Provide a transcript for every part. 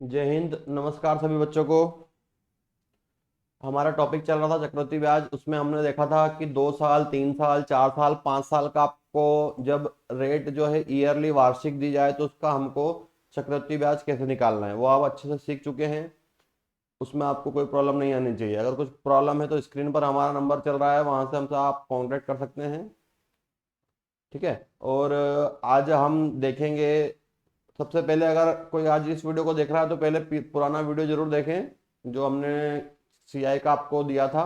जय हिंद। नमस्कार सभी बच्चों को। हमारा टॉपिक चल रहा था चक्रवृद्धि ब्याज। उसमें हमने देखा था कि 2 साल, 3 साल, 4 साल, 5 साल का आपको जब रेट जो है ईयरली वार्षिक दी जाए तो उसका हमको चक्रवृद्धि ब्याज कैसे निकालना है वो आप अच्छे से सीख चुके हैं। उसमें आपको कोई प्रॉब्लम नहीं आनी चाहिए। अगर कुछ प्रॉब्लम है तो स्क्रीन पर हमारा नंबर चल रहा है, वहां से हमसे आप कांटेक्ट कर सकते हैं। ठीक है। और आज हम देखेंगे। सबसे पहले अगर कोई आज इस वीडियो को देख रहा है तो पहले पुराना वीडियो जरूर देखें जो हमने सीआई का आपको दिया था।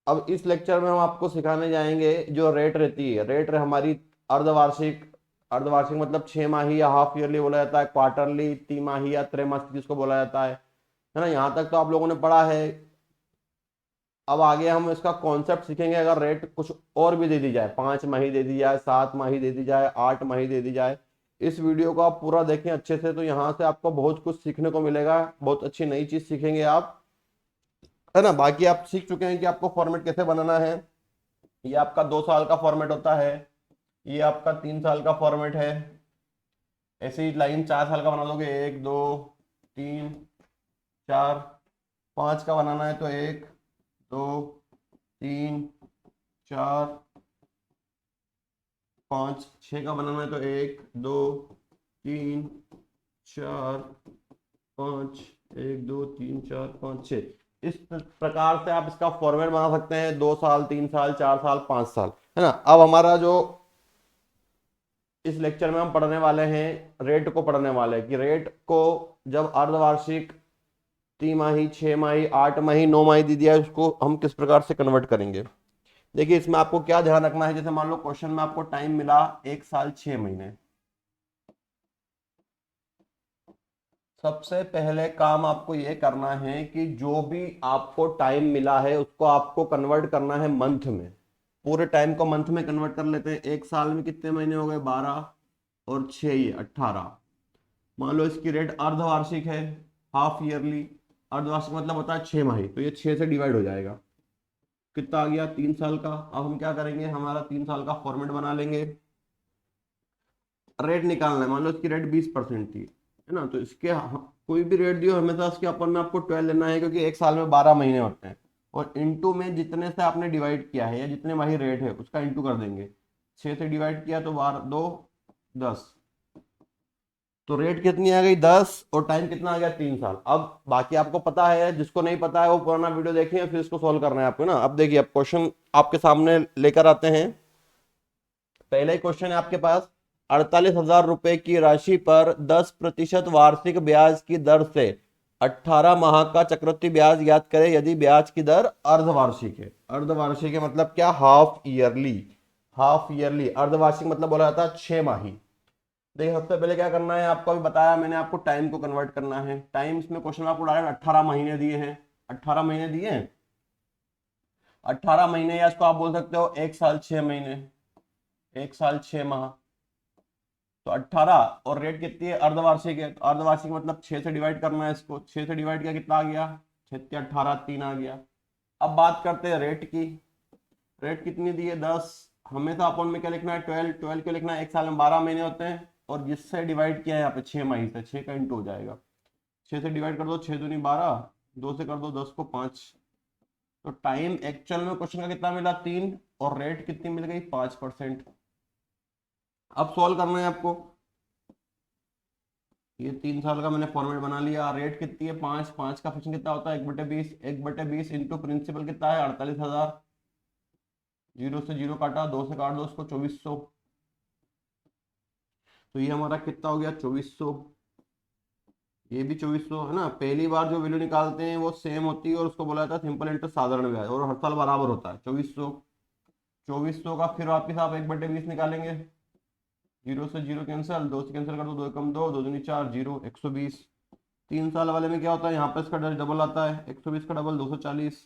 अब इस लेक्चर में हम आपको सिखाने जाएंगे जो रेट रहती है। रेट हमारी अर्धवार्षिक। अर्धवार्षिक मतलब 6 माही या हाफ ईयरली बोला जाता है, क्वार्टरली, तिमाही या त्रैमासिक जिसको बोला जाता है ना। यहाँ तक तो आप लोगों ने पढ़ा है। अब आगे हम इसका कॉन्सेप्ट सीखेंगे। अगर रेट कुछ और भी दे दी जाए, 5 माही दे दी जाए, 7 माही दे दी जाए, 8 माही दे दी जाए, इस वीडियो को आप पूरा देखें अच्छे से तो यहाँ से आपको बहुत कुछ सीखने को मिलेगा। बहुत अच्छी नई चीज सीखेंगे आप, है ना। बाकी आप सीख चुके हैं कि आपको फॉर्मेट कैसे बनाना है। ये आपका 2 साल का फॉर्मेट होता है, ये आपका 3 साल का फॉर्मेट है। ऐसे ही लाइन 4 साल का बना दोगे, 1, 2, 3, 4, 5 का बनाना है तो 1, 2, 3, 4, 5, 6 का बनाना है तो 1, 2, 3, 4, 5। 1, 2, 3, 4, 5, 6। इस प्रकार से आप इसका फॉर्मेट बना सकते हैं। 2 साल, 3 साल, 4 साल, 5 साल, है ना। अब हमारा जो इस लेक्चर में हम पढ़ने वाले हैं, रेट को पढ़ने वाले हैं कि रेट को जब अर्धवार्षिक, तिमाही, 6 माही, 8 माही, 9 माही दी दिया है उसको हम किस प्रकार से कन्वर्ट करेंगे। देखिए इसमें आपको क्या ध्यान रखना है। जैसे मान लो क्वेश्चन में आपको टाइम मिला 1 साल 6 महीने। सबसे पहले काम आपको यह करना है कि जो भी आपको टाइम मिला है उसको आपको कन्वर्ट करना है मंथ में। पूरे टाइम को मंथ में कन्वर्ट कर लेते हैं। 1 साल में कितने महीने हो गए? 12 और 6 ये 18। मान लो इसकी रेट अर्धवार्षिक है, हाफ ईयरली। अर्धवार्षिक मतलब होता है 6 माही, तो ये 6 से डिवाइड हो जाएगा। कितना आ गया? 3 साल का। अब हम क्या करेंगे, हमारा 3 साल का फॉर्मेट बना लेंगे। रेट निकालना है। मान लो इसकी रेट 20% थी, है ना। तो इसके कोई भी रेट दियो हमेशा इसके अपन में आपको 12 लेना है, क्योंकि 1 साल में 12 महीने होते हैं। और इंटू में जितने से आपने डिवाइड किया है या जितने माही रेट है उसका इंटू कर देंगे। 6 से डिवाइड किया तो 12, 2, 10। तो रेट कितनी आ गई? 10। और टाइम कितना आ गया? 3 साल। अब बाकी आपको पता है, जिसको नहीं पता है वो पुराना वीडियो देखें, फिर इसको सोल्व करना है आपको ना। अब देखिए, अब क्वेश्चन आपके सामने लेकर आते हैं। पहले ही क्वेश्चन है आपके पास। 48,000 रुपए की राशि पर 10% वार्षिक ब्याज की दर से 18 माह का चक्रवृद्धि ब्याज ज्ञात करें यदि ब्याज की दर अर्धवार्षिक है। अर्धवार्षिक है मतलब क्या? Half yearly. हाफ ईयरली अर्धवार्षिक मतलब बोला जाता है 6 माही। देखिए सबसे पहले क्या करना है, आपको अभी बताया मैंने, आपको टाइम को कन्वर्ट करना है। टाइम इसमें क्वेश्चन में आपको डायरेक्ट 18 महीने दिए हैं। 18 महीने दिए हैं। 18 महीने, या इसको आप बोल सकते हो 1 साल 6 महीने, 1 साल 6 माह। तो 18 और रेट कितनी है? अर्धवार्षिक है, तो अर्धवार्षिक मतलब 6 से डिवाइड करना है इसको। 6 से डिवाइड किया कितना आ गया? 6 18 3 आ गया। अब बात करते हैं रेट की। रेट कितनी दी है? 10। हमेशा अपन में क्या लिखना है? 12। 12 क्यों लिखना है? 1 साल में 12 महीने होते हैं, और जिससे डिवाइड किया है यहाँ पे 6 माही से, 6 का इंटू हो जाएगा। 6 से डिवाइड कर दो, 6 दूनी 12, 2 से कर दो 10 को 5। तो टाइम एक्चुअल में क्वेश्चन का कितना मिला? 3। और रेट कितनी मिल गई? 5%। अब सॉल्व करना है आपको। ये 3 साल का मैंने फॉर्मेट बना लिया। रेट कितनी है? 5। 5 का फ्रैक्शन कितना होता है? 1/20। 1/20 इंटू प्रिंसिपल कितना है? 48,000। जीरो से जीरो काटा, 2 से काट दो उसको, 2400। तो ये हमारा कितना हो गया? 2400। ये भी 2400, है ना। पहली बार जो वैल्यू निकालते हैं वो सेम होती है और उसको बोला जाता है सिंपल इंटरेस्ट, साधारण ब्याज, और हर साल बराबर होता है 2400। 2400 का फिर वापिस आप 1/20 निकालेंगे। जीरो से जीरो कैंसिल, 2 से कैंसिल कर दो, 2 कम 2, 2 दूनी 4, जीरो, 120। 3 साल वाले में क्या होता है? यहाँ पर इसका डबल आता है। 120 का डबल 240।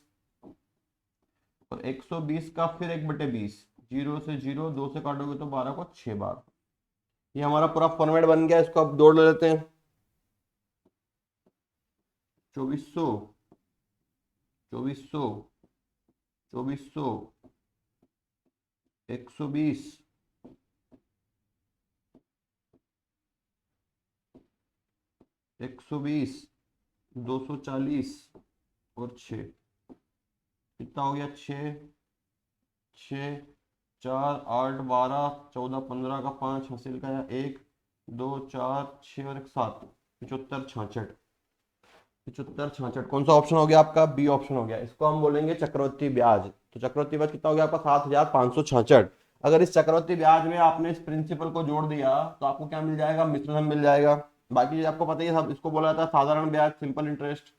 और 120 का फिर 1/20। जीरो से जीरो, 2 से काटोगे तो 12 को 6 बार। ये हमारा पूरा फॉर्मेट बन गया। इसको अब जोड़ लेते हैं। 2400, 2400, 2400, 120, 120, 240 और 6, कितना हो गया? 6, 6, 4, 8, 12, 14, 15 का 5 हासिल का 1, 2, 4, 6 और 1, 7, 75, 66। 75, 66 कौन सा ऑप्शन हो गया आपका? बी ऑप्शन हो गया। इसको हम बोलेंगे चक्रवृद्धि ब्याज। तो चक्रवृद्धि ब्याज कितना हो गया आपका? 7,566। अगर इस चक्रवृद्धि ब्याज में आपने इस प्रिंसिपल को जोड़ दिया तो आपको क्या मिल जाएगा? मिश्रधन मिल जाएगा। बाकी चीज आपको पता ही है सब। इसको बोला जाता है साधारण ब्याज, सिंपल इंटरेस्ट।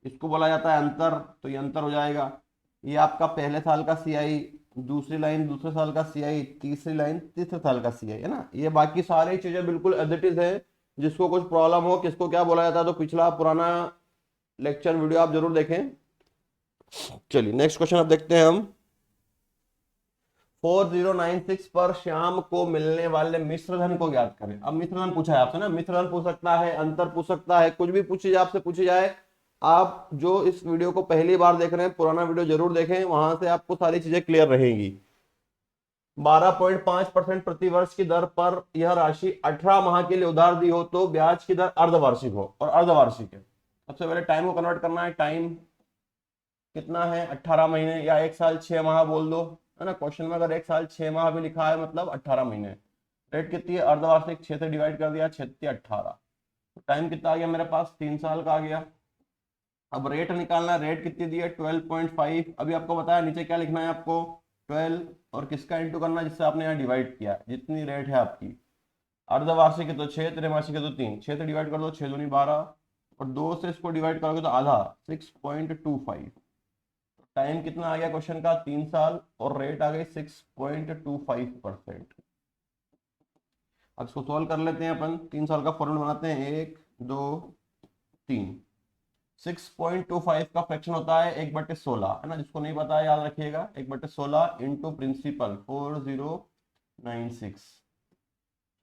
इसको बोला जाता है अंतर, तो ये अंतर हो जाएगा। ये आपका पहले साल का सीआई, दूसरी लाइन दूसरे साल का सीआई, तीसरी लाइन तीसरे साल का सीआई, है ना। ये बाकी सारी चीजें बिल्कुल एज इट इज है। जिसको कुछ प्रॉब्लम हो किसको क्या बोला जाता है तो पिछला पुराना लेक्चर वीडियो आप जरूर देखें। चलिए नेक्स्ट क्वेश्चन अब देखते हैं हम। 4096 पर श्याम को मिलने वाले मिश्रधन को ज्ञात करें। अब मिश्रधन पूछा है आपसे ना, मिश्रधन पूछ सकता है, अंतर पूछ सकता है, कुछ भी पूछी जाए आपसे पूछी जाए। आप जो इस वीडियो को पहली बार देख रहे हैं पुराना वीडियो जरूर देखें, वहां से आपको सारी चीजें क्लियर रहेंगी। 12.5% प्रति वर्ष की दर पर यह राशि 18 माह के लिए उधार दी हो तो ब्याज की दर अर्धवार्षिक हो और अर्धवार्षिक है। सबसे पहले टाइम को कन्वर्ट करना है। टाइम कितना है? 18 महीने या 1 साल 6 माह बोल दो, है ना। क्वेश्चन में अगर 1 साल 6 माह भी लिखा है मतलब 18 महीने। रेट कितनी है? अर्धवार्षिक, 6 से डिवाइड कर दिया, 6 18। टाइम कितना आ गया मेरे पास? 3 साल का आ गया। अब रेट निकालना है। रेट कितनी दी है? 12.5। अभी आपको बताया नीचे क्या लिखना है आपको? 12 और किसका इंटू करना है जिससे आपने यहाँ डिवाइड किया, जितनी रेट है आपकी। अर्धवार्षिक है तो 6, त्रैमासिक है तो 3, 6 से डिवाइड कर दो, 6 दूनी 12 और 2 से इसको डिवाइड करोगे तो आधा, 6.25। टाइम कितना आ गया क्वेश्चन का? 3 साल और रेट आ गई 6.25%। अब इसको सॉल्व कर लेते हैं अपन। 3 साल का फॉर्मूला बनाते हैं, 1, 2, 3। 6.25 का फ्रैक्शन होता है 1/16, है ना। जिसको नहीं पता है याद रखिएगा, 1/16 इंटू प्रिंसिपल 4096।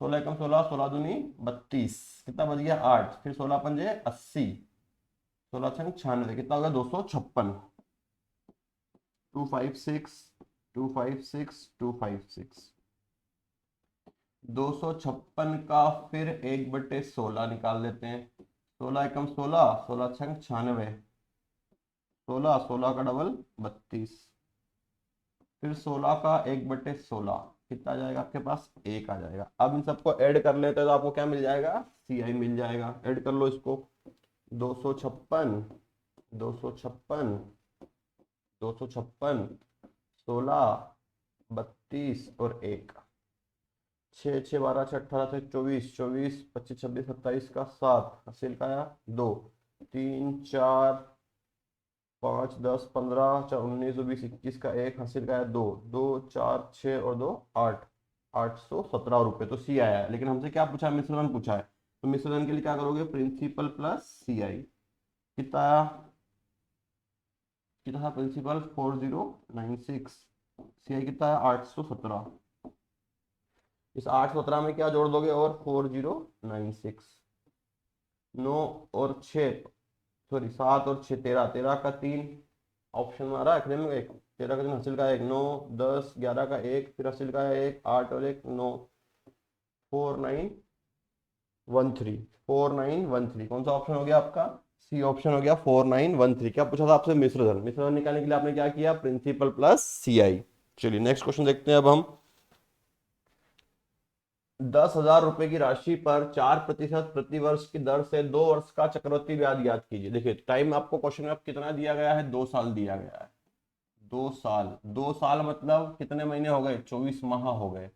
16 कम 16, 16 दूनी 32, कितना बच गया? 8। फिर 16 पंजे 80, 16 छंग 96, कितना हो गया? 256। 256, 256, 256। 256 का फिर 1/16 निकाल लेते हैं। 16 एकम 16, 16 छंग 96, 16, 16 का डबल 32। फिर 16 का 1/16 कितना आ जाएगा आपके पास? 1 आ जाएगा। अब इन सबको ऐड कर लेते हैं तो आपको क्या मिल जाएगा? सीआई मिल जाएगा। ऐड कर लो इसको। 256, 256, 256, 16, 32 और 1। 6, 6, 12, 6, 18, 24, 24, 25, 26, 27 का 7 हासिल का 2, 3, 4, 5, 10, 15, 19, 20, 21 का 1 हासिल का 2, 2, 4, 6 और 2, 8, 817 रुपये तो सी आया है। लेकिन हमसे क्या पूछा है? मिश्रधन पूछा है। तो मिश्रधन के लिए क्या करोगे? प्रिंसिपल प्लस सी आई। कितना आया? कितना था प्रिंसिपल? 4096। सी आई कितना है? 817। इस 817 में क्या जोड़ दोगे? और 4096, 9 और 6, सॉरी 7 और 6, 13, 13 का 3 ऑप्शन में आ रहा है। में 1, 13 का 3 हासिल का 1, 9, 10, 11 का 1 फिर हासिल का 1, 8 और 1, 9, 4913। 4913 कौन सा ऑप्शन हो गया आपका? सी ऑप्शन हो गया 4913। क्या पूछा था आपसे? मिश्रधन। मिश्रधन निकालने के लिए आपने क्या किया? प्रिंसिपल प्लस सी आई। चलिए नेक्स्ट क्वेश्चन देखते हैं अब हम। 10,000 रुपए की राशि पर 4% प्रति वर्ष की दर से 2 वर्ष का चक्रवृद्धि ब्याज ज्ञात कीजिए। देखिए टाइम आपको क्वेश्चन में कितना दिया गया है? 2 साल दिया गया है। 2 साल, 2 साल मतलब कितने महीने हो गए? 24 माह हो गए।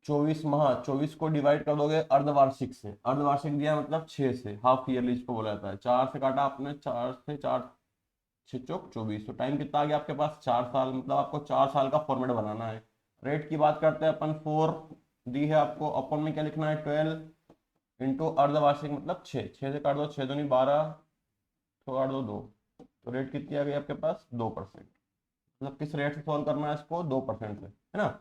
24 माह, 24 को डिवाइड कर दोगे अर्धवार्षिक से। अर्धवार्षिक दिया मतलब 6 से, हाफ ईयरली इसको बोला जाता है। 4 से काटा आपने, 4 से 4, 6 चौक 24। तो टाइम कितना आ गया आपके पास? 4 साल। मतलब आपको 4 साल का फॉर्मेट बनाना है। रेट की बात करते हैं अपन, 4 दी है आपको। अपन में क्या लिखना है? 12 इंटू अर्धवार्षिक मतलब 6, 6 से काट दो, 6 दूनी 12, तो काट दो 2। तो रेट कितनी आ गई आपके पास? 2%। मतलब किस रेट से सॉल्व करना है इसको? 2% से, है ना।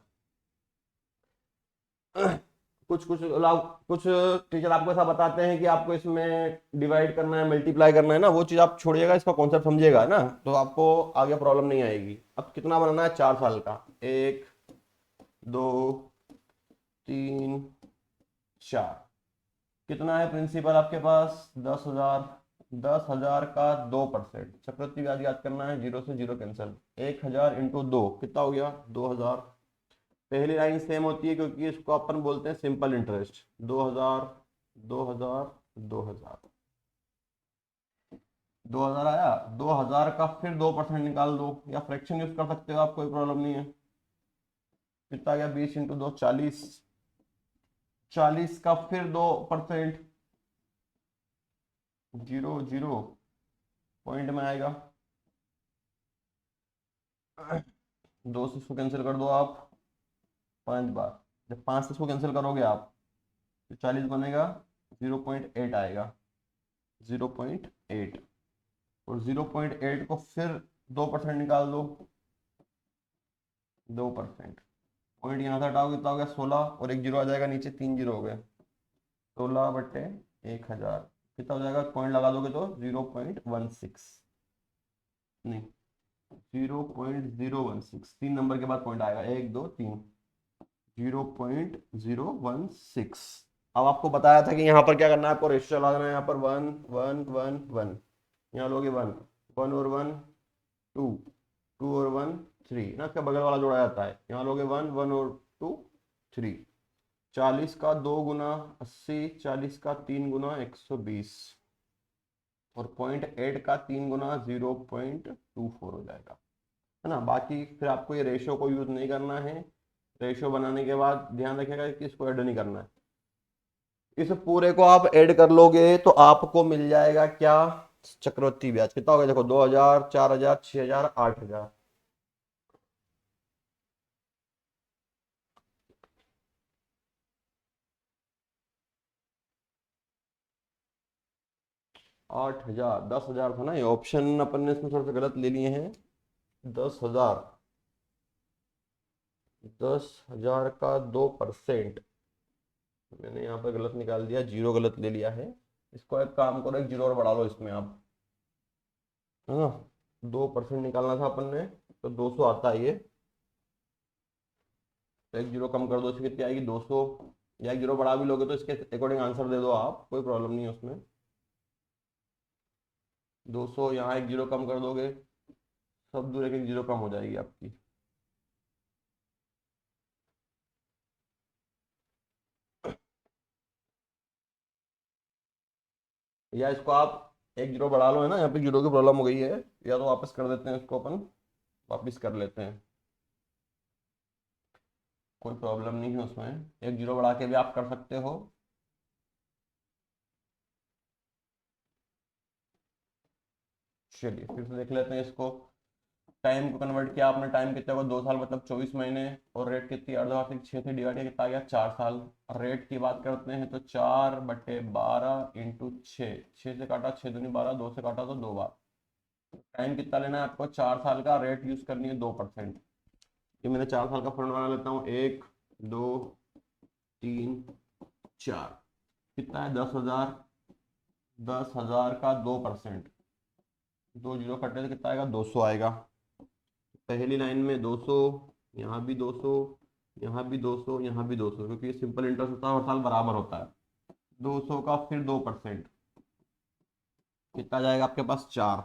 कुछ कुछ कुछ टीचर आपको ऐसा बताते हैं कि आपको इसमें डिवाइड करना है, मल्टीप्लाई करना है ना, वो चीज आप छोड़िएगा, इसका कॉन्सेप्ट समझिएगा ना, तो आपको आगे प्रॉब्लम नहीं आएगी। अब कितना बनाना है? 4 साल का। 1, 2, 3, 4। कितना है प्रिंसिपल आपके पास? 10,000। 10,000 का 2%, चक्रवृद्धि ब्याज याद करना है, जीरो से जीरो कैंसिल। 1,000 इंटू 2 कितना हो गया? 2,000। पहली लाइन सेम होती है क्योंकि इसको अपन बोलते हैं सिंपल इंटरेस्ट। 2,000, 2,000, 2,000, 2,000 आया। 2,000 का फिर 2% निकाल दो, या फ्रैक्शन यूज कर सकते हो आप, कोई प्रॉब्लम नहीं है। कितना गया? 20 इंटू 2 40। 40 का फिर 2%, जीरो जीरो पॉइंट में आएगा। 2 से इसको कैंसिल कर दो आप 5 बार। जब 5 से इसको कैंसिल करोगे आप तो 40 बनेगा, 0.8 आएगा, 0.8। और 0.8 को फिर 2% निकाल दो, 2%। पॉइंट यहाँ से हटाओगे कितना हो गया? 16, और एक जीरो आ जाएगा नीचे, 3 जीरो हो गए। 16/1000 कितना हो जाएगा? पॉइंट लगा दोगे तो 0.16, नहीं 0.016, 3 नंबर के बाद पॉइंट आएगा, 1 2 3, 0.016। अब आपको बताया था कि यहाँ पर क्या करना है, आपको रेशियो चला देना है। यहाँ पर 1 1 1 1, यहाँ लोगे 1 1 और 1 2, 2 और 1 3 ना, इसका बगल वाला जोड़ा जाता है। यहाँ लोगे 1 1 और 2 3। 40 का 2 गुना 80, 40 का 3 गुना 120, और 0.8 का 3 गुना 0.24 हो जाएगा, है ना। बाकी फिर आपको ये रेशियो को यूज नहीं करना है। रेशियो बनाने के बाद ध्यान रखिएगा कि इसको ऐड नहीं करना है। इस पूरे को आप ऐड कर लोगे तो आपको मिल जाएगा क्या? चक्रवृद्धि ब्याज कितना होगा? देखो 2,000, 4,000, 6,000, 8,000। 8,000, 10,000 था ना, ये ऑप्शन अपन ने इसमें थोड़ा सा गलत ले लिए हैं। 10,000, 10,000 का 2%, मैंने यहाँ पर गलत निकाल दिया, जीरो गलत ले लिया है। इसको एक काम करो, एक जीरो और बढ़ा लो इसमें आप, है ना। 2% निकालना था अपन ने, तो 200 आता है ये। तो एक जीरो कम कर दो, इसकी कितनी आएगी? 200। या एक जीरो बढ़ा भी लोगे तो इसके अकॉर्डिंग आंसर दे दो आप, कोई प्रॉब्लम नहीं है उसमें। 200, यहाँ एक जीरो कम कर दोगे, सब दूर एक एक जीरो कम हो जाएगी आपकी। या इसको आप एक जीरो बढ़ा लो, है ना, यहाँ पे जीरो की प्रॉब्लम हो गई है। या तो वापस कर देते हैं इसको अपन, वापस कर लेते हैं, कोई प्रॉब्लम नहीं है उसमें। एक जीरो बढ़ा के भी आप कर सकते हो। चलिए फिर से देख लेते हैं इसको। टाइम को कन्वर्ट किया आपने, टाइम कितना हुआ? 2 साल मतलब 24 महीने। और रेट कितनी? अर्धवार्षिक 6 से डिवाइड किया, कितना आ गया? 4 साल। रेट की बात करते हैं तो 4/12 इंटू 6, 6 से काटा 6 दूनी 12, 2 से काटा तो 2 बार। टाइम कितना लेना है आपको? 4 साल का। रेट यूज करनी है 2%। ये मैंने 4 साल का फंड बना लेता हूँ, 1 2 3 4। कितना है? 10,000। 10,000 का 2%, 2 जीरो कटे तो कितना आएगा? 200 आएगा। पहली लाइन में 200, यहाँ भी 200, यहाँ भी 200, यहाँ भी 200, क्योंकि ये सिंपल इंटरेस्ट होता है, हर साल बराबर होता है। 200 का फिर 2%, कितना जाएगा आपके पास? 4।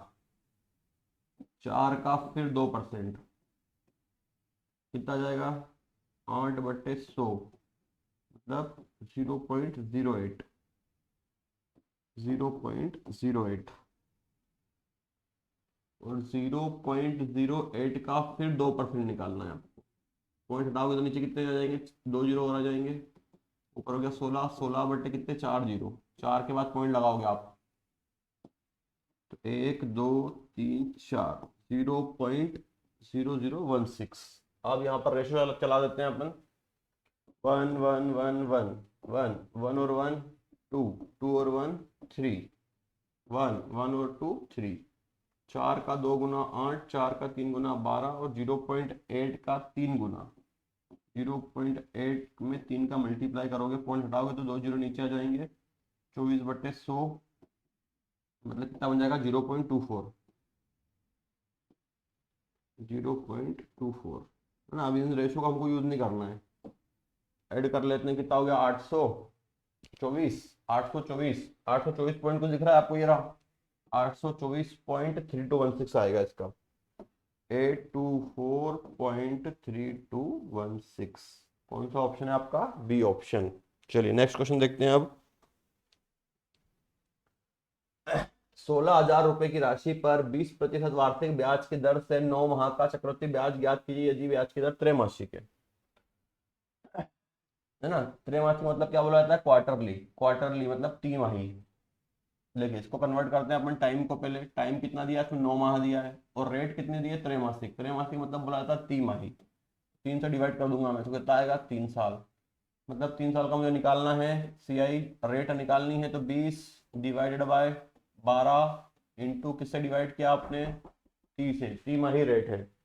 4 का फिर 2%, कितना जाएगा? 8/100, मतलब 0.08, 0.08। और 0.08 का फिर 2% निकालना है आपको। पॉइंट हटाओगे तो नीचे कितने आ जाएंगे? 2 जीरो और आ जाएंगे। ऊपर हो गया 16, 16 कितने? 4 जीरो। 4 के बाद पॉइंट लगाओगे आप तो 1 2 3 4, 0.0016। अब यहाँ पर रेशियो अलग चला देते हैं अपन। 1 1 1 1 1 1 और 1 2, 2 और 1 3, 1 1 और 2 3। 4 का 2 गुना 8, 4 का 3 गुना 12, और 0.8 का 3 गुना। 0.8 में 3 का मल्टीप्लाई करोगे, पॉइंट हटाओगे तो 2 जीरो नीचे आ जाएंगे। 24/100, मतलब कितना बन जाएगा? 0.24, 0.24, है ना। अभी इन रेशो का हमको यूज नहीं करना है। ऐड कर लेते हैं, कितना हो गया? 824 824, 824 पॉइंट कुछ दिख रहा है आपको, ये रहा 824.3216 आएगा इसका, 824.3216। कौन सा ऑप्शन है आपका? B option. चलिए नेक्स्ट क्वेश्चन देखते हैं अब। 16,000 रुपए की राशि पर 20% वार्षिक ब्याज की दर से 9 माह का चक्रवृद्धि ब्याज ज्ञात कीजिए यदि ब्याज की दर त्रैमासिक है ना। त्रैमासिक मतलब क्या बोला जाता है? क्वार्टरली, क्वार्टरली मतलब तिमाही। देखिए इसको कन्वर्ट करते हैं अपन टाइम को, पहले टाइम कितना दिया है इसमें? 9 माह दिया है, और रेट कितने दिए? त्रैमासिक। त्रैमासिक मतलब बोला जाता है तिमाही। 3 से डिवाइड कर दूंगा मैं तो कितना आएगा? 3 साल। मतलब 3 साल का मुझे निकालना है, सीआई रेट निकालनी है, तो 20 डिवाइडेड बाय 12 इंटू किससे डिवाइड किया आपने? 30 से। तिमाही रेट है।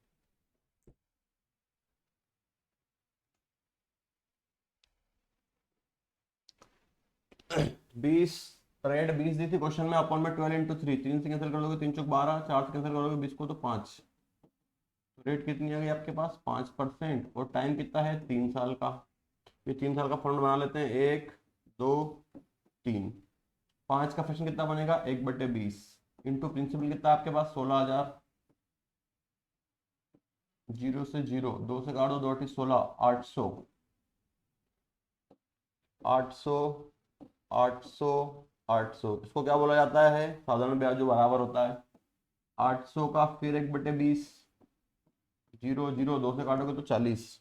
20 रेट 20 दी थी क्वेश्चन में, अपॉन में 12 इंटू 3, 3 से कैंसिल कर दोगे 3 चौक 12, 4 से कैंसिल करोगे 20 को तो 5। रेट कितनी आ गई आपके पास? 5%। और टाइम कितना है? 3 साल का। ये 3 साल का फंड बना लेते हैं, 1 2 3। 5 का फ्रैक्शन कितना बनेगा? 1/20 इंटू प्रिंसिपल कितना है आपके पास? 16,000। जीरो से जीरो, 2 से काट दो, 2 16, 800, 800, 800, 800। इसको क्या बोला जाता है? साधारण ब्याज जो बराबर होता है 800 का, फिर 1/20, जीरो जीरो, 2 से काटोगे तो 40,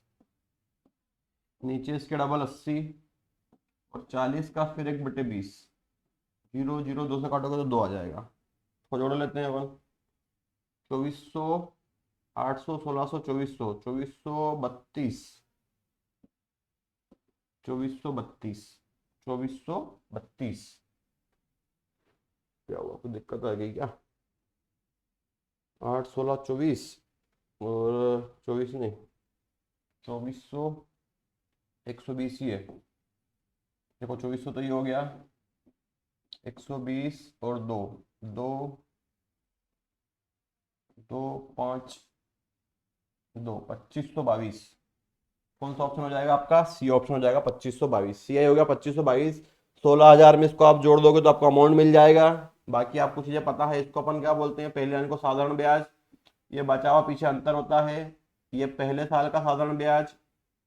नीचे इसके डबल 80, और 40 का फिर 1/20, जीरो जीरो, 2 से काटोगे तो 2 आ जाएगा। इसको जोड़ लेते हैं अपन। 2400, 800, 1600, 2400, 2432, 2432, 2432। क्या हुआ, कोई दिक्कत आ गई क्या? 8 16 24, और 24 नहीं, 2400, 120 ही है। देखो 2400 तो ये हो गया, 120 और 2, 2 2 5 2, 2522। कौन सा ऑप्शन हो जाएगा आपका? सी ऑप्शन हो जाएगा, 2522। सी आई हो गया 2522। 16,000 में इसको आप जोड़ दोगे तो आपको अमाउंट मिल जाएगा। बाकी आपको चीजें पता है, इसको अपन क्या बोलते हैं? पहले लाइन को साधारण ब्याज, ये बचा हुआ पीछे अंतर होता है, ये पहले साल का साधारण ब्याज,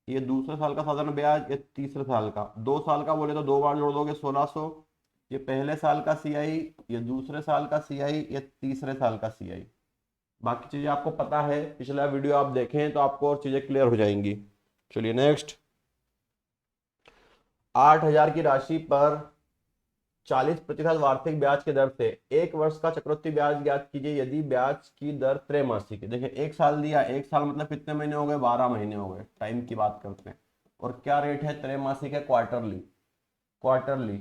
ये दूसरे साल का साधारण ब्याज, ये तीसरे साल का। 2 साल का बोले तो 2 बार जोड़ दोगे 1600। ये पहले साल का सीआई, ये दूसरे साल का सीआई, ये तीसरे साल का सीआई। बाकी चीजें आपको पता है, पिछला वीडियो आप देखें तो आपको और चीजें क्लियर हो जाएंगी। चलिए नेक्स्ट। 8,000 की राशि पर 40% वार्षिक ब्याज की दर से 1 वर्ष का चक्रवृद्धि ब्याज ज्ञात कीजिए यदि ब्याज की दर त्रैमासिक है। देखिए 1 साल दिया, 1 साल मतलब कितने महीने हो गए? 12 महीने हो गए। टाइम की बात करते हैं। और क्या रेट है? त्रैमासिक है, क्वार्टरली, क्वार्टरली।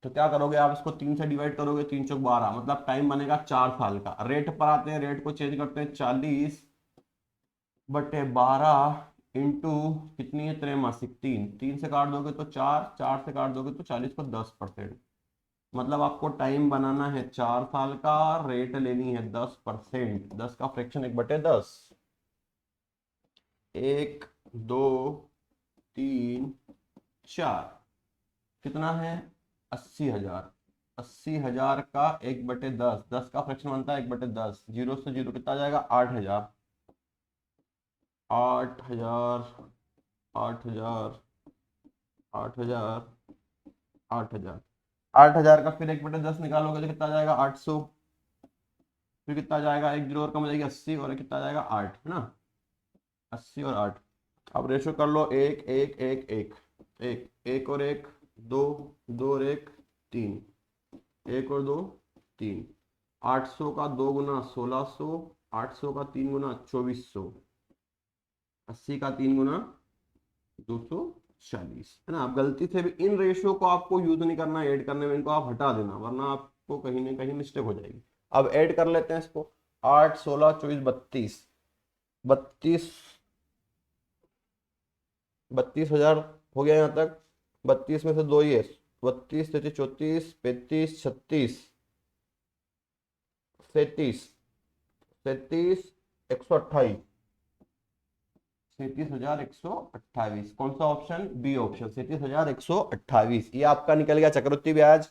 तो क्या करोगे आप? इसको 3 से डिवाइड करोगे, 3 चौक 12, मतलब टाइम बनेगा 4 साल का। रेट पर आते हैं, रेट को चेंज करते हैं, 40/12 इंटू कितनी है? त्रैमासिक 3, 3 से काट दोगे तो 4, 4 से काट दोगे तो 40 को 10%। मतलब आपको टाइम बनाना है 4 साल का, रेट लेनी है 10%। 10 का फ्रैक्शन 1/10। 1 2 3 4, कितना है? 80,000। 80,000 का 1/10, 10 का फ्रैक्शन बनता है 1/10। जीरो से जीरो कितना आ जाएगा? 8,000, 8,000, 8,000, 8,000, 8,000। 8,000 का फिर 1/10 निकालोगे तो कितना आ जाएगा? 800। फिर कितना आ जाएगा? एक जीरो और कम हो जाएगी, 80, और कितना आ जाएगा? 8, है ना। 80 और 8। अब रेशो कर लो, एक एक एक एक, एक एक और एक, दो, दो और एक, तीन, एक और दो, तीन। 800 का 2 गुना 1600, 800 का 3 गुना 2400, 80 का 3 गुना 240, है ना। आप गलती से भी इन रेशियो को आपको यूज नहीं करना, ऐड करने में इनको आप हटा देना, वरना आपको कहीं ना कहीं मिस्टेक हो जाएगी। अब ऐड कर लेते हैं इसको। 8 16 24 32, 32, 32,000 हो गया यहाँ तक। 32 में से दो ये, 32 33 34 35 36 37, 37 128, 37,128। कौन सा ऑप्शन? B option 37,128। ये आपका निकल गया चक्रवृद्धि ब्याज।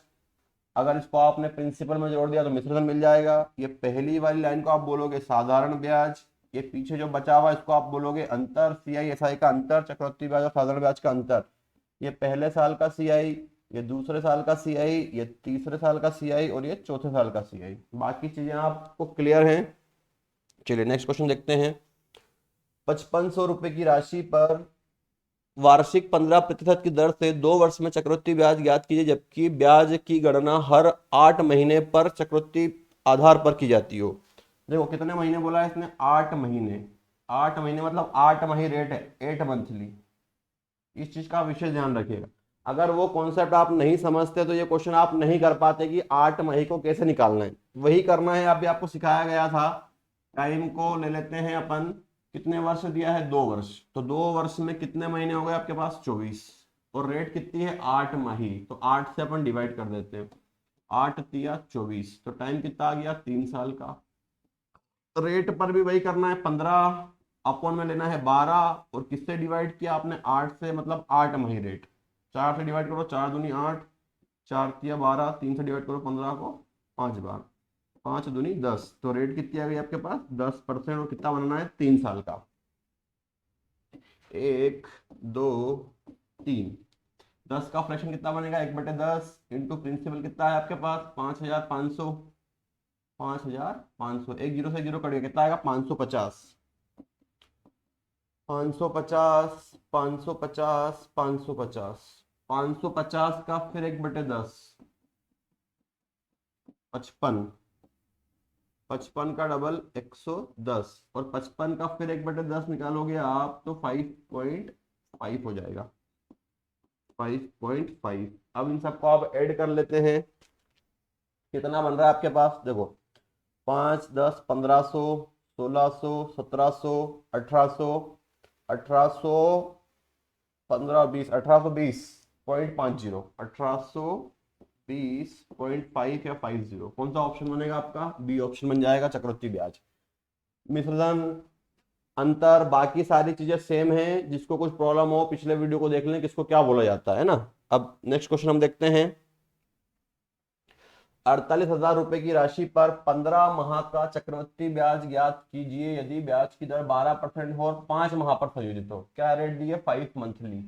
अगर इसको आपने प्रिंसिपल में जोड़ दिया तो मिश्रधन मिल जाएगा। ये पहली वाली लाइन को आप बोलोगे साधारण ब्याज, ये पीछे जो बचा हुआ इसको आप बोलोगे अंतर, CI/SI का अंतर, चक्रवृद्धि ब्याज और साधारण ब्याज का अंतर। ये पहले साल का CI, ये दूसरे साल का CI, ये तीसरे साल का CI और ये चौथे साल का CI। बाकी चीजें आपको क्लियर हैं। चलिए नेक्स्ट क्वेश्चन देखते हैं। 5500 रुपए की राशि पर वार्षिक 15% की दर से 2 वर्ष में चक्रवृद्धि ब्याज ज्ञात कीजिए, जबकि ब्याज की गणना हर 8 महीने पर चक्रवृद्धि आधार पर की जाती हो। देखो कितने महीने बोला है इसने? 8 महीने। 8 महीने मतलब 8 माही रेट है, 8 मंथली। इस चीज का विशेष ध्यान रखिएगा। अगर वो कॉन्सेप्ट आप नहीं समझते तो ये क्वेश्चन आप नहीं कर पाते कि 8 मही को कैसे निकालना है। वही करना है, अभी आपको सिखाया गया था। टाइम को ले लेते हैं अपन, कितने वर्ष दिया है? 2 वर्ष। तो 2 वर्ष में कितने महीने हो गए आपके पास? 24। और रेट कितनी है? 8 माही। तो 8 से अपन डिवाइड कर देते हैं, 8 तिया 24। तो टाइम कितना आ गया? 3 साल का। रेट पर भी वही करना है, 15 अपॉन में लेना है 12, और किससे डिवाइड किया आपने? 8 से, मतलब 8 मही रेट। 4 से डिवाइड करो, 4 दूनी 8, 4 तिया 12, 3 से डिवाइड करो 15 को 5 बार, 5 दूनी 10। तो रेट कितनी आ गई आपके पास? 10%। और कितना बनाना है? 3 साल का। 1 2 3। 10 का फ्रैक्शन कितना बनेगा? 1/10 इंटू प्रिंसिपल कितना है आपके पास? 5,500। 5,500, एक जीरो से जीरो कट गया, कितना आएगा? 550। 550, 550, 550, 550 का फिर 1/10, 55। 55 का डबल 110, और 55 का फिर 1/10 निकालोगे आप तो 5.5 हो जाएगा। 5.5। अब इन सबको आप ऐड कर लेते हैं, कितना बन रहा है आपके पास? देखो 5 10 1500, 1600, 1700, 1800, 1800, 15 20, 1820.50, 1820.5 या 50। कौन सा ऑप्शन बनेगा आपका? बी ऑप्शन बन जाएगा, चक्रवृद्धि ब्याज। मिश्रधन, अंतर, बाकी सारी चीजें सेम है। जिसको कुछ प्रॉब्लम हो पिछले वीडियो को देख लें, किसको क्या बोला जाता है ना। अब नेक्स्ट क्वेश्चन हम देखते हैं। 48,000 रुपए की राशि पर 15 माह का चक्रवृद्धि ब्याज ज्ञात कीजिए यदि ब्याज की दर 12% हो और 5 माह पर संयोजित हो। क्या रेट दिए? 5 मंथली।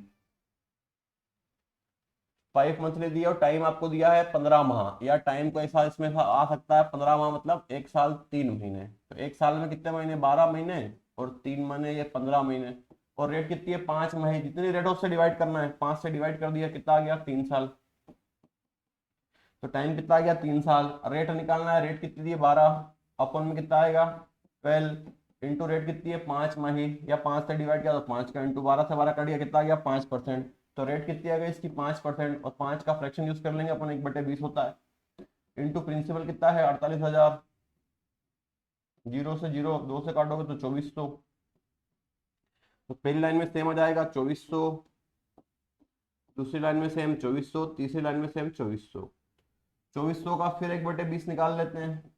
5 मंथली दिया और टाइम आपको दिया है 15 माह, या टाइम को ऐसा इसमें आ सकता है 15 माह मतलब 1 साल 3 महीने। तो 1 साल में कितने महीने? 12 महीने, और 3 महीने ये 15 महीने। और रेट कितनी है? 5 महीने। जितनी रेट उससे डिवाइड करना है, 5 से डिवाइड कर दिया, कितना आ गया? 3 साल। तो टाइम कितना आ गया? 3 साल। रेट निकालना है, रेट कितनी दी है? 12, अपन में कितना आएगा? 12 इंटू रेट कितनी है? 5 माही, या 5 से डिवाइड किया तो 5 का इंटू 12 से 12 कट गया, कितना आ गया? 5%। तो रेट कितनी आ गई इसकी? 5%। और 5 का फ्रैक्शन यूज कर लेंगे अपन, 1/20 होता है। इंटू प्रिंसिपल कितना है? 48,000। जीरो से जीरो, 2 से काटोगे तो 2400। तो पहली लाइन में सेम आ जाएगा 2400, दूसरी लाइन में सेम 2400, तीसरी लाइन में सेम 2400। 2400 का फिर 1/20 निकाल लेते हैं।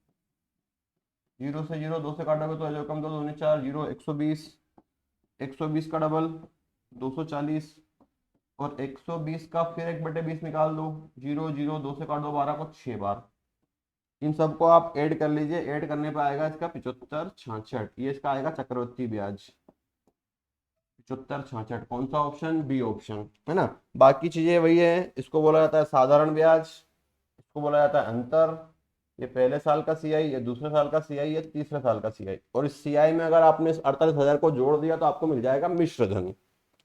जीरो से जीरो, 2 से काटोगे तो जो कम, 2 दूनी 4, जीरो 120। 120 का डबल 240, और 120 का फिर 1/20 निकाल दो। जीरो जीरो, 2 से काट दो 12 को 6 बार। इन सबको आप ऐड कर लीजिए, ऐड करने पर आएगा इसका 75 66। ये इसका आएगा चक्रवृद्धि ब्याज 75 66। कौन सा ऑप्शन? बी ऑप्शन है ना। बाकी चीजें वही है। इसको बोला जाता है साधारण ब्याज, इसको बोला जाता है अंतर। ये पहले साल का CI, ये दूसरे साल का CI, ये तीसरे साल का CI। और इस CI में अगर आपने इस 48,000 को जोड़ दिया तो आपको मिल जाएगा मिश्र धन।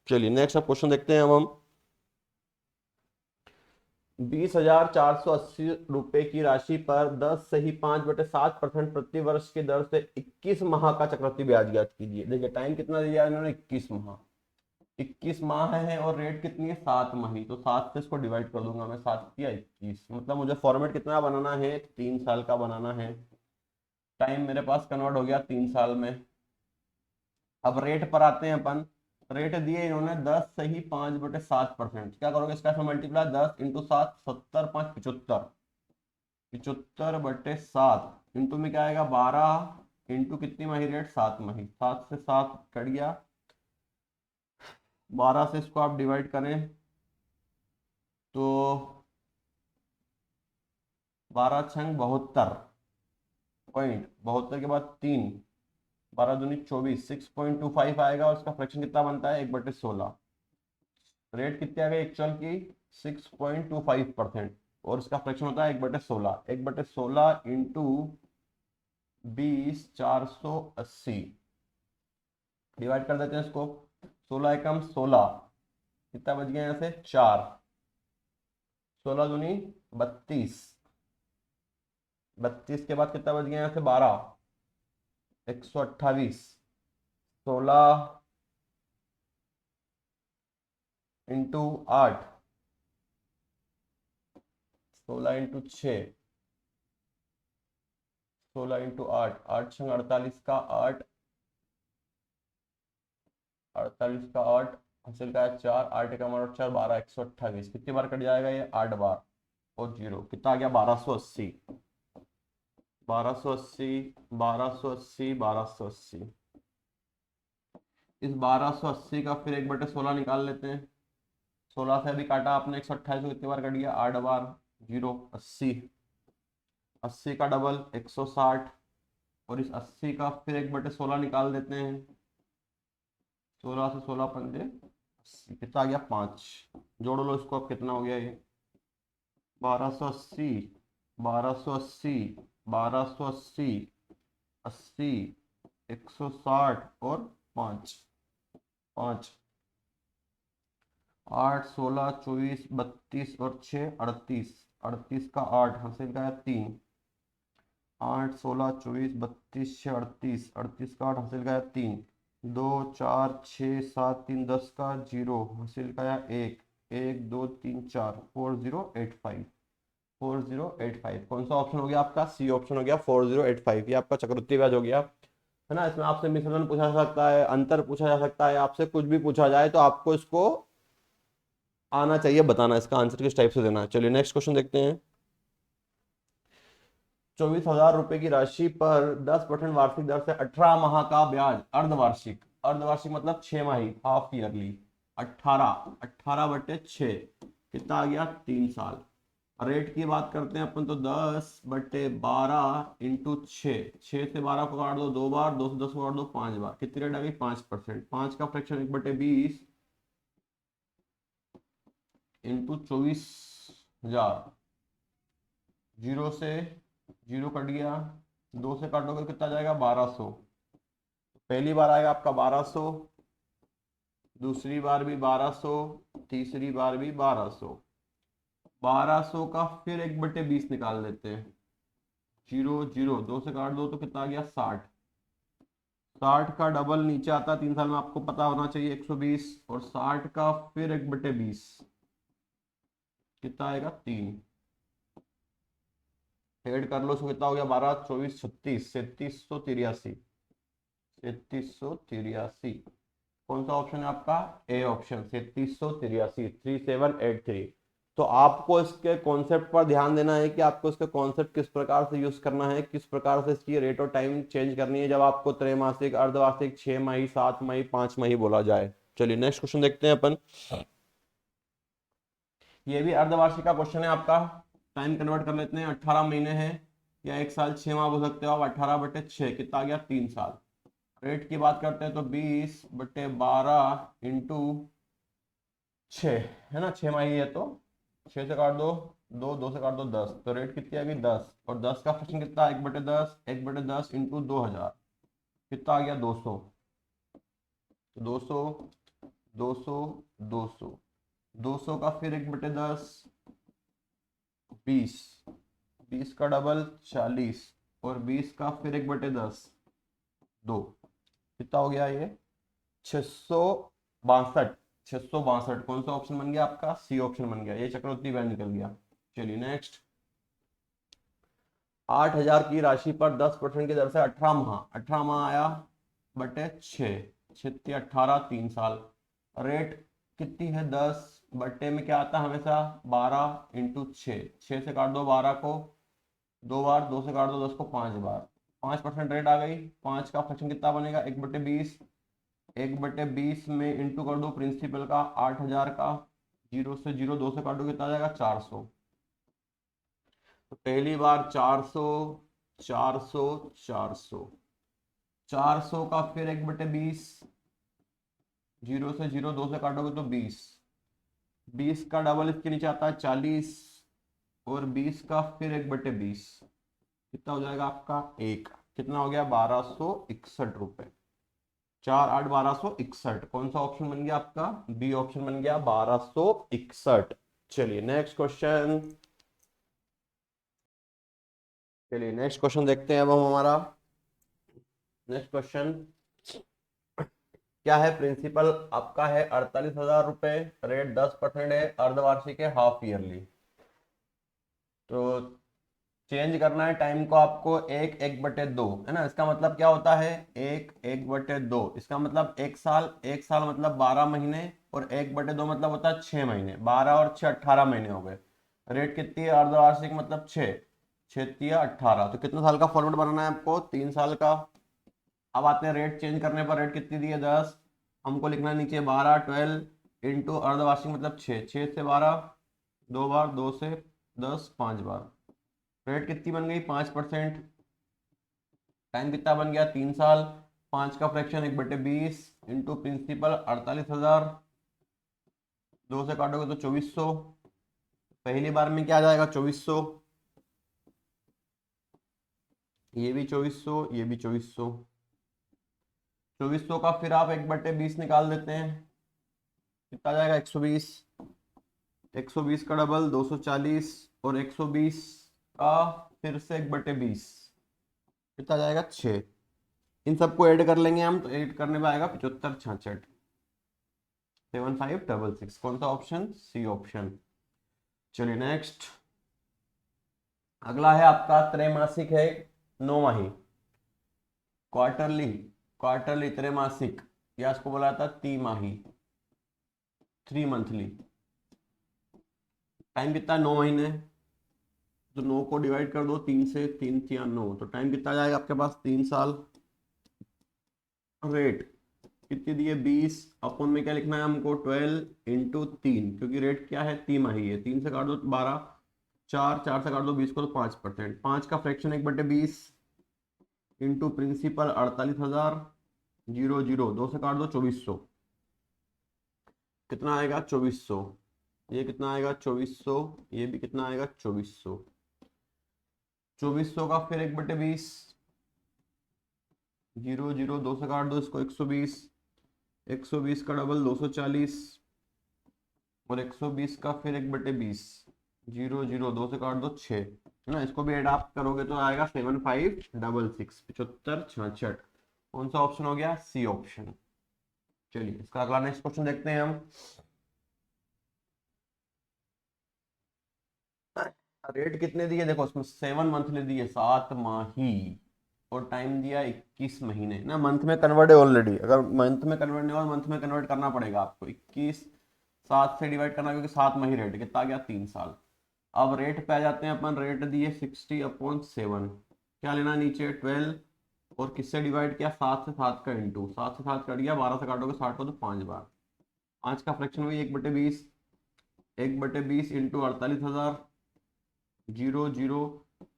चलिए नेक्स्ट अब क्वेश्चन देखते हैं। अब हम 20,480 रुपए की राशि पर 10 से ही 5/7% प्रति वर्ष की दर से 21 माह का चक्रवृद्धि ब्याज ज्ञात कीजिए। देखिए टाइम कितना दिया है इन्होंने? 21 माह। 21 माह है और रेट कितनी है? 7 माही। तो 7 से इसको डिवाइड कर दूंगा मैं, 7 या 21। मतलब मुझे फॉर्मेट कितना बनाना है? 3 साल का बनाना है। टाइम मेरे पास कन्वर्ट हो गया 3 साल में। अब रेट पर आते हैं अपन। रेट दिए इन्होंने 10 से ही 5/7%। क्या करोगे इसका? Multiply 10 into 7, 70 5 75। 75/7 इंटू में क्या आएगा? 12 इंटू कितनी माही रेट? 7 माही। 7 से 7 कट गया, 12 से इसको आप डिवाइड करें तो 12 छंग 72 पॉइंट, 72 के बाद 3, 12 दूनी 24, 6.25 आएगा। और इसका फ्रैक्शन कितना बनता है 1/16। रेट कितनी आ गई एक्चुअल की 6.25%, और इसका फ्रैक्शन होता है 1/16। 1/16 इंटू 20, 480 डिवाइड कर देते हैं इसको। 16 एकम 16, कितना बच गया यहाँ से 4, 16 दूनी 32, 32 के बाद कितना बच गया यहाँ से 12, 128, 16 इंटू 8, 16 इंटू 6, 16 इंटू 8, 8 छंग 48 का 8, 48 का 8 हासिल का है 4, 8 का हमारा 4, 12, 128 कितनी बार कट जाएगा ये 8 बार, और जीरो कितना आ गया 1280, 1280, 1280, 1280। इस 1280 का फिर 1/16 निकाल लेते हैं। 16 से अभी काटा आपने 128 को कितनी बार कट गया 8 बार, जीरो 80, 80 का डबल 160, और इस 80 का फिर 1/16 निकाल देते हैं। 16 से 16 पंजे 80, कितना आ गया 5, जोड़ लो इसको अब कितना हो गया ये 1280, 1280, 1280, 80, 160 और 5, 5, 8, 16, 24, 32 और 6, 38, 38 का 8 हासिल का है 3, 8, 16, 24, 32, 6, 38, 38 का 8 हासिल का है 3, 2, 4, 6, 7, 3, 10 का 0 हासिल का है 1, 1, 2, 3, 4, 4085, 4085। कौन सा ऑप्शन हो गया आपका सी ऑप्शन हो गया 4085। ये आपका चक्रवृद्धि ब्याज हो गया, है ना। इसमें आपसे मिश्रण पूछा जा सकता है, अंतर पूछा जा सकता है, आपसे कुछ भी पूछा जाए तो आपको इसको आना चाहिए बताना, इसका आंसर किस टाइप से देना है। चलिए नेक्स्ट क्वेश्चन देखते हैं। 24,000 रुपए की राशि पर 10% वार्षिक दर से 18 माह का ब्याज, अर्धवार्षिक, अर्धवार्षिक मतलब 6 माही, हाफ ईयरली, 18, 18/6 कितना आ गया 3 साल। रेट की बात करते हैं अपन तो 10/12 इंटू 6, 6 से 12 को काट दो 2 बार, 2 से 10 को काट दो 5 बार, कितनी रेट आ गई 5%। 5 का फ्रैक्शन 1/20 इंटू 24,000, जीरो से जीरो कट गया, 2 से काटोगे कितना जाएगा 1200। पहली बार आएगा आपका 1200, दूसरी बार भी 1200, तीसरी बार भी 1200। 1200 का फिर 1/20 निकाल देते हैं, जीरो जीरो 2 से काट दो तो कितना आ गया 60, 60 का डबल नीचे आता है 3 साल में, आपको पता होना चाहिए 120, और 60 का फिर 1/20 कितना आएगा 3, ऐड कर लो, कितना हो गया 12, 24, 36, 3783, 3383। कौन सा ऑप्शन है आपका ए ऑप्शन 3383, 3783। तो आपको इसके कॉन्सेप्ट पर ध्यान देना है कि आपको इसके कॉन्सेप्ट किस प्रकार से यूज करना है, किस प्रकार से इसकी रेट और टाइम चेंज करनी है जब आपको त्रैमासिक, अर्धवार्षिक, 6 माही, 7 माही, 5 माही बोला जाए। चलिए नेक्स्ट क्वेश्चन देखते हैं अपन। ये भी अर्धवार्षिक का क्वेश्चन है आपका, टाइम कन्वर्ट कर लेते हैं, 18 महीने हैं या 1 साल 6 माह बोल सकते हो आप। 18/6 कितना आ गया 3 साल। रेट की बात करते हैं तो 20/12 इंटू 6, है ना, 6 माही है तो 6 से काट दो 2, 2 से काट दो 10, तो रेट कितनी आ गई 10, और 10 का फ्रैक्शन कितना 1/10, 1/10 इंटू 2000 कितना आ गया 200, 200, 200, 200, 200 का फिर 1/10 20, 20 का डबल 40, और 20 का फिर 1/10 2, कितना हो गया ये 662, 662। कौन सा ऑप्शन बन गया आपका सी ऑप्शन बन गया, ये चक्रवृद्धि ब्याज निकल गया। चलिए नेक्स्ट। 8,000 की राशि पर 10% की दर से 18 माह, 18 माह आया बटे 6, 6 18, 3 साल। रेट कितनी है 10 बटे में क्या आता है हमेशा 12 इंटू 6, 6 से काट दो 12 को 2 बार, 2 से काट दो 10 को 5 बार, 5% रेट आ गई। 5 का फ्रैक्शन कितना बनेगा 1/20, 1/20 में इंटू कर दो प्रिंसिपल का 8,000 का, 0 से 0 2 से काटो कितना आ जाएगा 400। तो पहली बार 400 400 400 400 का फिर 1/20, 0 से 0 2 से काटोगे तो 20, 20 का डबल इसके नीचे आता है 40, और 20 का फिर 1/20 कितना हो जाएगा आपका एक, कितना हो गया 1261 रुपए। 4 8 1261, कौन सा ऑप्शन बन गया आपका, बी ऑप्शन बन गया 1261। चलिए नेक्स्ट क्वेश्चन, चलिए नेक्स्ट क्वेश्चन देखते हैं अब हम हमारा नेक्स्ट क्वेश्चन क्या है। प्रिंसिपल आपका है 48,000 रुपए, रेट 10% है, अर्धवार्षिक है, हाफ ईयरली। तो चेंज करना है टाइम को आपको 1/2 है ना। इसका मतलब क्या होता है 1/2, इसका मतलब एक साल, एक साल मतलब 12 महीने, और 1/2 मतलब होता है 6 महीने। 12 और 6 18 महीने हो गए। रेट कितनी है अर्धवार्षिक मतलब 6, 6 18, तो कितने साल का फॉरवर्ड बनाना है आपको 3 साल का। अब आते हैं रेट चेंज करने पर, रेट कितनी दी है 10, हमको लिखना है नीचे 12 12 इंटू अर्धवार्षिक मतलब 6, 6 से 12 2 बार, 2 से 10 5 बार, रेट कितनी बन गई 5%। टाइम कितना बन गया 3 साल। 5 का फ्रैक्शन 1/20 इंटू प्रिंसिपल 48,000, 2 से काटोगे तो 2400। पहली बार में क्या आ जाएगा 2400, ये भी 2400, ये भी 2400। 2400 का फिर आप 1/20 निकाल देते हैं, कितना आ जाएगा 120। 120 का डबल 240, और 120 का फिर से 1/20 कितना आ जाएगा 6। इन सबको ऐड कर लेंगे हम, तो ऐड करने में आएगा 75 66 7566, कौन सा ऑप्शन, सी ऑप्शन। चलिए नेक्स्ट, अगला है आपका त्रैमासिक है, 9 माही, क्वार्टरली, क्वार्टरली त्रैमासिक, या इसको बोला जाता है तिमाही, 3 मंथली। टाइम कितना 9 महीने, तो 9 को डिवाइड कर दो 3 से, 3 या 9, तो टाइम कितना जाएगा आपके पास 3 साल। रेट कितनी दी है 20, अपन में क्या लिखना है हमको 12 इंटू 3, क्योंकि रेट क्या है तिमाही है, 3 से काट दो 12, 4 4 से काट दो 20 को तो 5%। 5 का फ्रैक्शन 1/20 इंटू प्रिंसिपल 48,000, 0 0 2 से काट दो 2400, कितना आएगा 2400। ये कितना आएगा 2400, ये भी कितना आएगा 2400। 2400 का फिर 1/20, 0 0 2 से काट दो इसको 120, 120 का डबल 240, और 120 का फिर 1/20, 0 0 2 से काट दो 6, है ना। इसको भी एड आप करोगे तो आएगा 7566, 7566। कौन सा ऑप्शन हो गया, सी ऑप्शन। चलिए इसका अगला नेक्स्ट क्वेश्चन देखते हैं हम। रेट कितने दिए देखो, उसमें 7 मंथली दिए 7 माही, और टाइम दिया 21 महीने ना। मंथ में कन्वर्ट है ऑलरेडी, अगर मंथ में कन्वर्ट नहीं हुआ मंथ में कन्वर्ट करना पड़ेगा आपको। 21 7 से डिवाइड करना, क्योंकि 7 माही रेट कितना आ गया 3 साल। अब रेट पे आ जाते हैं अपन, रेट दिए 60/7, क्या लेना नीचे 12, और किससे डिवाइड किया 7 से 7 का इंटू, 7 से 7 कट गया, 12 से काटोगे 60 को तो 5 बार। 5 का फ्रैक्शन हुई 1/20, 1/20 इंटू 48,000, 0 0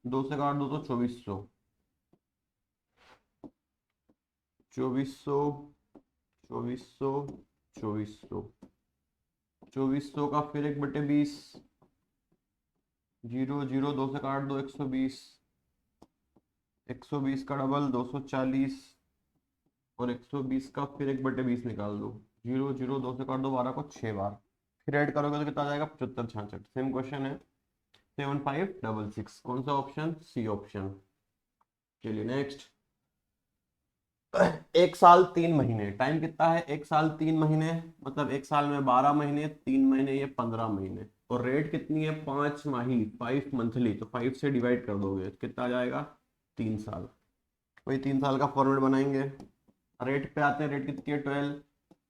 2 से काट दो तो 2400, 2400 2400 2400 2400 का फिर 1/20, 0 0 2 से काट दो 120, 120 का डबल 240, और 120 का फिर 1/20 निकाल दो, 0 0 2 से काट दो 12 को 6 बार, फिर ऐड करोगे तो कितना आ जाएगा 75 66। सेम क्वेश्चन है 7566, कौन सा ऑप्शन, सी ऑप्शन। चलिए नेक्स्ट, 1 साल 3 महीने, टाइम कितना है 1 साल 3 महीने, मतलब एक साल में 12 महीने, 3 महीने ये 15 महीने, और रेट कितनी है 5 माही 5 मंथली, तो 5 से डिवाइड कर दोगे तो कितना आ जाएगा 3 साल। वही 3 साल का फॉर्मेट बनाएंगे। रेट पे आते हैं, रेट कितनी है 12,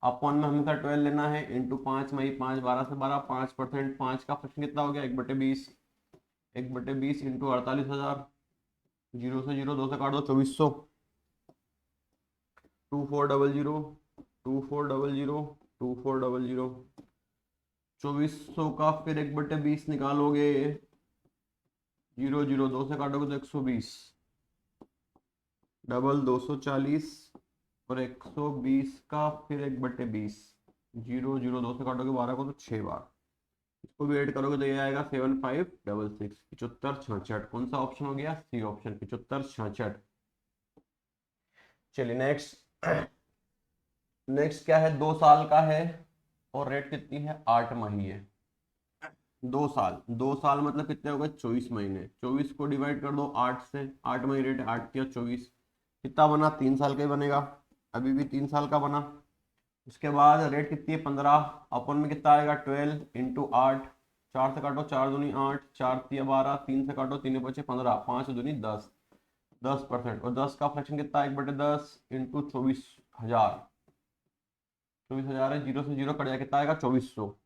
अपॉन में हमेशा 12 लेना है, इंटू 5 माही 5 12 से 12 5%, 5 का फ्रैक्शन कितना हो गया 1/20, 1/20 इंटू 48,000, 0 से 0 2 से काट दो 2400, 2400, 2400 2400 2400 का फिर 1/20 निकालोगे, 0 0 2 से काटोगे तो 120, डबल 240 और 120 का फिर 1/20, 0 0 2 से काटोगे 12 को तो 6 बार, इसको भी ऐड करोगे तो ये आएगा 7566, 7566। कौन सा ऑप्शन हो गया? C option, 7566। चलिए नेक्स्ट। नेक्स्ट क्या है? 2 साल का है और रेट कितनी है? 8 माही है। 2 साल, 2 साल मतलब कितने हो गए? 24 महीने। 24 को डिवाइड कर दो 8 से, 8 महीने रेट, 8 या 24, कितना बना? 3 साल का ही बनेगा, अभी भी 3 साल का बना। उसके बाद रेट कितनी है? 15, अपन में कितना आएगा? 12 इंटू 8, 4 से काटो 4 दूनी 8, 4 तिया 12, 3 से काटो 3 बचे 15, 5 दूनी 10, 10%। और 10 का फ्रैक्शन कितना है? 1/10 इंटू 24,000, 24,000 है, 0 से 0 कट जाए, कितना आएगा? 2400।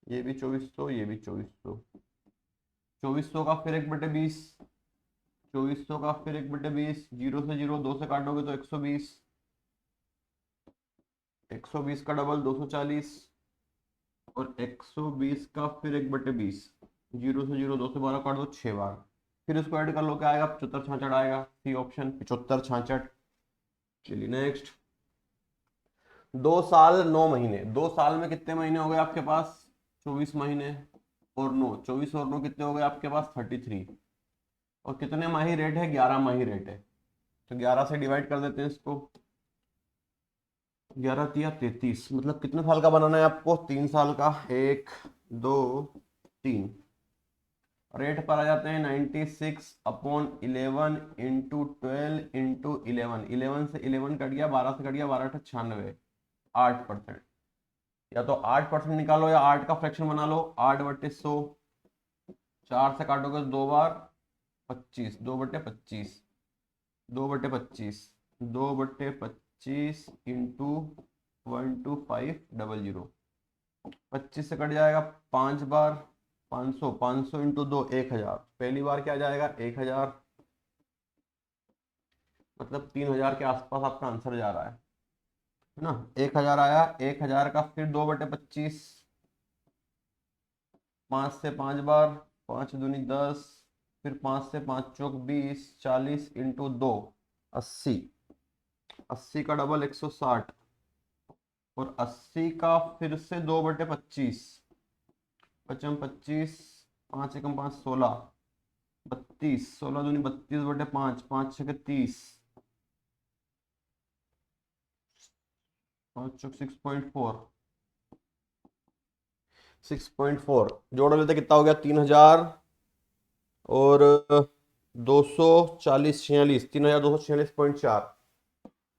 ये भी 2400, ये भी 2400। 2400 का फिर 1/20, 2400 का फिर 1/20, 0 से 0 2 से काटोगे तो 120, 120 का डबल 240 और 120 का फिर 1/20, 0 से 0 2 से 12 काट दो 6 बार, फिर इसको ऐड कर लो, क्या आएगा? 7566 आएगा, सी ऑप्शन, 7566। चलिए नेक्स्ट। 2 साल 9 महीने। 2 साल में कितने महीने हो गए आपके पास? 24 महीने और 9, 24 और 9 कितने हो गए आपके पास? 33। और कितने माही रेट है? 11 माही रेट है, तो 11 से डिवाइड कर देते हैं इसको, 11 तिया 33, मतलब कितने साल का बनाना है आपको? 3 साल का, 1 2 3। रेट पर आ जाते हैं 96/11 इंटू 12 इंटू 11, 11 से 11 कट गया, 12 से कट गया, 12 96, 8%। या तो 8% निकालो या 8 का फ्रैक्शन बना लो, 8/100, 4 से काटोगे 2 बार, 25, 2/25, 2/25, 2/25 इंटू 12500, 25 से कट जाएगा 5 बार, 500, 500 इंटू 2, 1000। पहली बार क्या जाएगा? 1000, मतलब 3000 के आसपास आपका आंसर जा रहा है ना? 1000 आया, 1000 का फिर 2/25, 5 से 5 बार, 5 दूनी 10, फिर 5 से 5 चौक 20, 40 इंटू 2, 80, 80 का डबल 160 और 80 का फिर से 2/25, 25 25, 5 एकम 5 16, 32, 16 दूनी 32/5, 5 छः 30, 5 चौक 6.4, 6.4 जोड़ लेते कितना हो गया? 3000 और 240 46, 3246.4,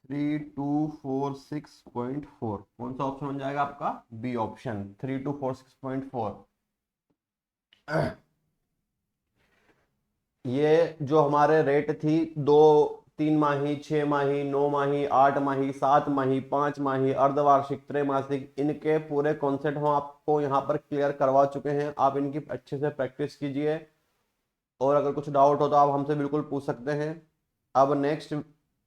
3246.4। कौन सा ऑप्शन बन जाएगा आपका? B option, 3246.4। ये जो हमारे रेट थी, 2 3 माही, 6 माही, 9 माही, 8 माही, 7 माही, 5 माही, अर्धवार्षिक, त्रैमासिक, इनके पूरे कॉन्सेप्ट हम आपको यहाँ पर क्लियर करवा चुके हैं। आप इनकी अच्छे से प्रैक्टिस कीजिए और अगर कुछ डाउट हो तो आप हमसे बिल्कुल पूछ सकते हैं। अब नेक्स्ट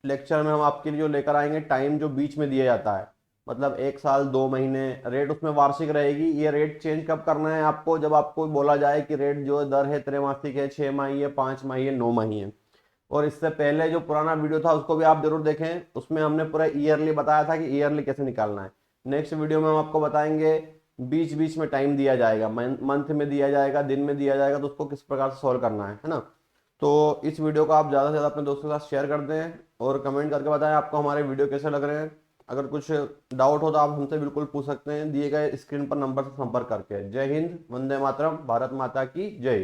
लेक्चर में हम आपके लिए जो लेकर आएंगे, टाइम जो बीच में दिया जाता है, मतलब 1 साल 2 महीने, रेट उसमें वार्षिक रहेगी। ये रेट चेंज कब करना है आपको? जब आपको बोला जाए कि रेट जो दर है त्रैमासिक है, 6 माही है, 5 माही है, 9 माही है। और इससे पहले जो पुराना वीडियो था उसको भी आप जरूर देखें, उसमें हमने पूरा ईयरली बताया था कि ईयरली कैसे निकालना है। नेक्स्ट वीडियो में हम आपको बताएंगे बीच बीच में टाइम दिया जाएगा, मंथ में दिया जाएगा, दिन में दिया जाएगा, तो उसको किस प्रकार से सॉल्व करना है ना। तो इस वीडियो को आप ज़्यादा से ज़्यादा अपने दोस्तों के साथ शेयर कर दें और कमेंट करके बताएं आपको हमारे वीडियो कैसे लग रहे हैं। अगर कुछ डाउट हो तो आप हमसे बिल्कुल पूछ सकते हैं दिए गए स्क्रीन पर नंबर से संपर्क करके। जय हिंद, वंदे मातरम, भारत माता की जय।